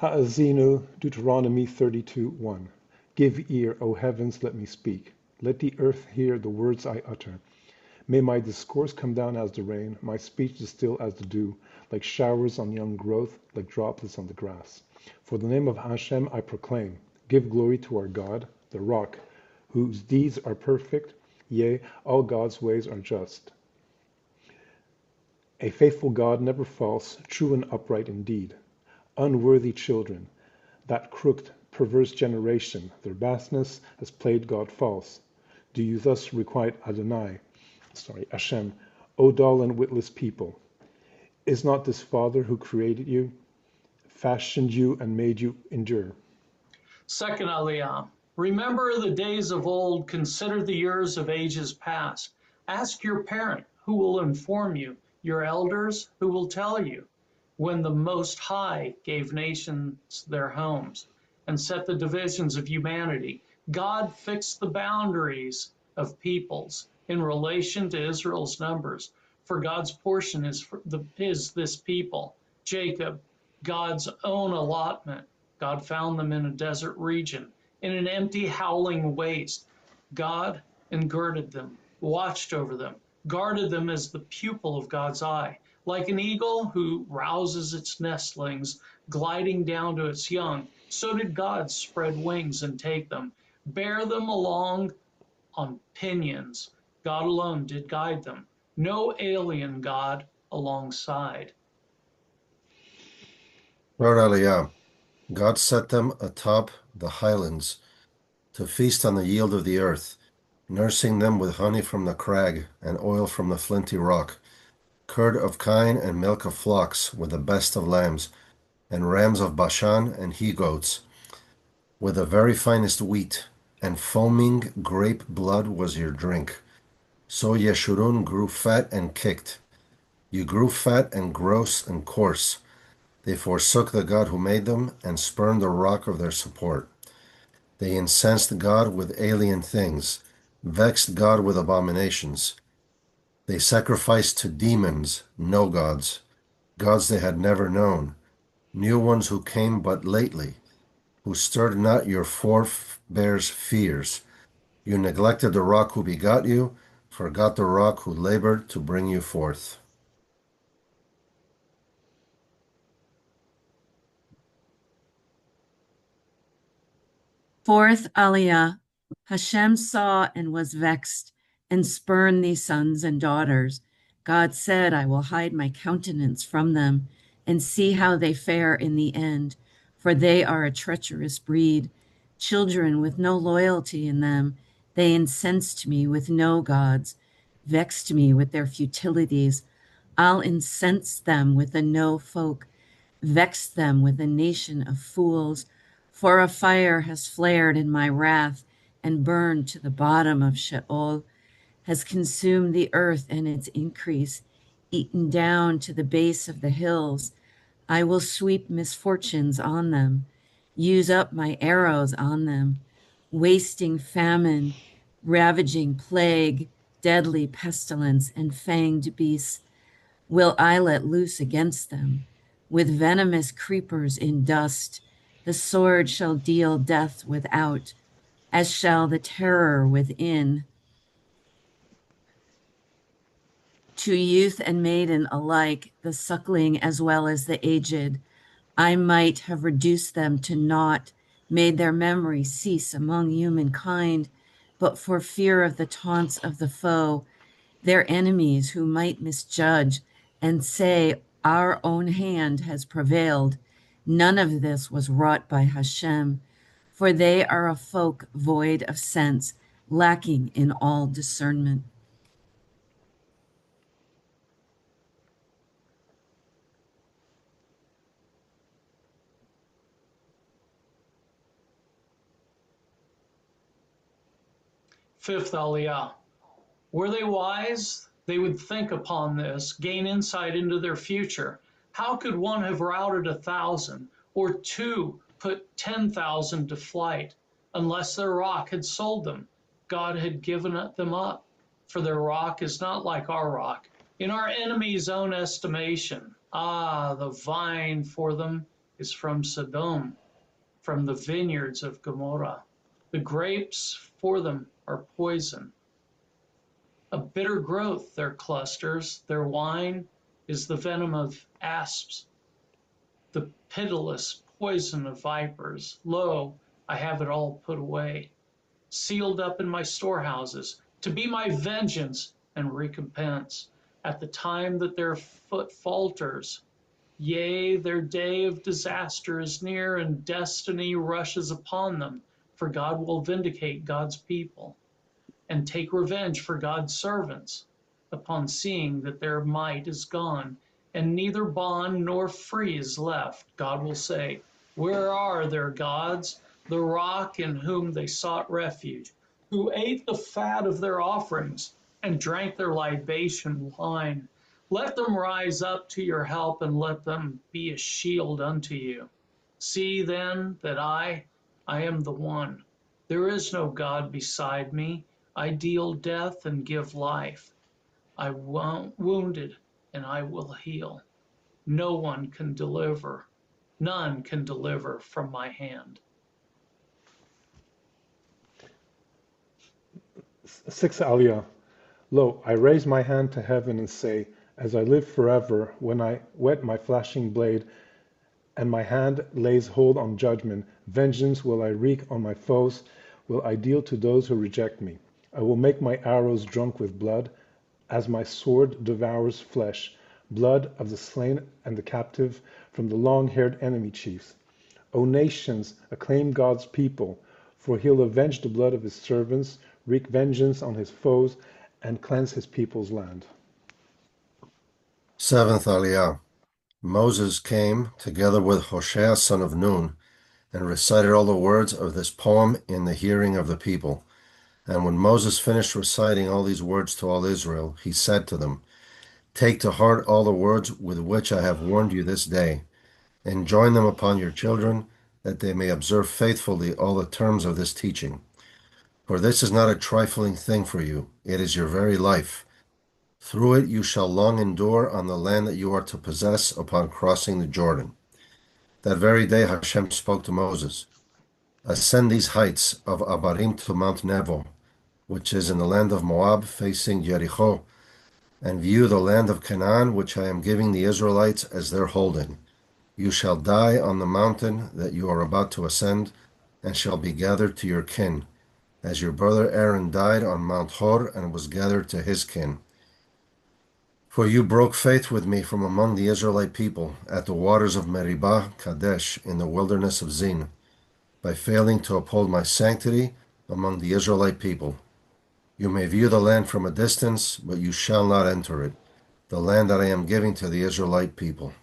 Haazinu, Deuteronomy 32:1. Give ear, O heavens, let me speak. Let the earth hear the words I utter. May my discourse come down as the rain, my speech distill as the dew, like showers on young growth, like droplets on the grass. For the name of Hashem I proclaim. Give glory to our God, the rock, whose deeds are perfect, yea, all God's ways are just. A faithful God, never false, true and upright indeed. Unworthy children, that crooked, perverse generation, their baseness has played God false. Do you thus requite Hashem, O dull and witless people? Is not this Father who created you, fashioned you, and made you endure? Second Aliyah. Remember the days of old, consider the years of ages past. Ask your parent, who will inform you, your elders, who will tell you. When the Most High gave nations their homes and set the divisions of humanity, God fixed the boundaries of peoples in relation to Israel's numbers. For God's portion is this people, Jacob, God's own allotment. God found them in a desert region, in an empty, howling waste. God engirded them, watched over them, guarded them as the pupil of God's eye. Like an eagle who rouses its nestlings, gliding down to its young, so did God spread wings and take them, bear them along on pinions. God alone did guide them, no alien God alongside. Third Aliyah. God set them atop the highlands to feast on the yield of the earth, nursing them with honey from the crag and oil from the flinty rock, curd of kine and milk of flocks with the best of lambs, and rams of Bashan and he-goats, with the very finest wheat, and foaming grape blood was your drink. So Yeshurun grew fat and kicked. You grew fat and gross and coarse. They forsook the God who made them and spurned the rock of their support. They incensed God with alien things, vexed God with abominations. They sacrificed to demons, no gods, gods they had never known, new ones who came but lately, who stirred not your forebears' fears. You neglected the rock who begot you, forgot the rock who labored to bring you forth. Fourth Aliyah. Hashem saw and was vexed and spurned these sons and daughters. God said, I will hide my countenance from them and see how they fare in the end, for they are a treacherous breed, children with no loyalty in them. They incensed me with no gods, vexed me with their futilities. I'll incense them with a no folk, vex them with a nation of fools. For a fire has flared in my wrath and burned to the bottom of Sheol, has consumed the earth and its increase, eaten down to the base of the hills. I will sweep misfortunes on them, use up my arrows on them, wasting famine, ravaging plague, deadly pestilence, and fanged beasts will I let loose against them, with venomous creepers in dust. The sword shall deal death without, as shall the terror within. To youth and maiden alike, the suckling as well as the aged, I might have reduced them to naught, made their memory cease among humankind, but for fear of the taunts of the foe, their enemies who might misjudge and say, our own hand has prevailed. None of this was wrought by Hashem, for they are a folk void of sense, lacking in all discernment. Fifth Aliyah. Were they wise? They would think upon this, gain insight into their future. How could one have routed 1,000 or two put 10,000 to flight unless their rock had sold them? God had given them up, for their rock is not like our rock. In our enemy's own estimation, the vine for them is from Sodom, from the vineyards of Gomorrah. The grapes for them are poison. A bitter growth their clusters, their wine is the venom of asps, the pitiless poison of vipers. Lo, I have it all put away, sealed up in my storehouses, to be my vengeance and recompense at the time that their foot falters. Yea, their day of disaster is near, and destiny rushes upon them, for God will vindicate God's people and take revenge for God's servants, upon seeing that their might is gone, and neither bond nor free is left. God will say, where are their gods, the rock in whom they sought refuge, who ate the fat of their offerings and drank their libation wine? Let them rise up to your help, and let them be a shield unto you. See then that I am the one. There is no God beside me. I deal death and give life. I wounded and I will heal. No one can deliver. None can deliver from my hand. 6 Aliyah. Lo, I raise my hand to heaven and say, as I live forever, when I whet my flashing blade, and my hand lays hold on judgment, vengeance will I wreak on my foes, will I deal to those who reject me. I will make my arrows drunk with blood, as my sword devours flesh, blood of the slain and the captive, from the long-haired enemy chiefs. O nations, acclaim God's people, for he'll avenge the blood of his servants, wreak vengeance on his foes, and cleanse his people's land. 7th Aliyah. Moses came together with Hoshea son of Nun, and recited all the words of this poem in the hearing of the people. And when Moses finished reciting all these words to all Israel, he said to them, take to heart all the words with which I have warned you this day, and join them upon your children, that they may observe faithfully all the terms of this teaching. For this is not a trifling thing for you, it is your very life. Through it you shall long endure on the land that you are to possess upon crossing the Jordan. That very day Hashem spoke to Moses, ascend these heights of Abarim to Mount Nebo, which is in the land of Moab facing Jericho, and view the land of Canaan, which I am giving the Israelites as their holding. You shall die on the mountain that you are about to ascend, and shall be gathered to your kin, as your brother Aaron died on Mount Hor and was gathered to his kin. For you broke faith with me from among the Israelite people at the waters of Meribah Kadesh in the wilderness of Zin, by failing to uphold my sanctity among the Israelite people. You may view the land from a distance, but you shall not enter it, the land that I am giving to the Israelite people.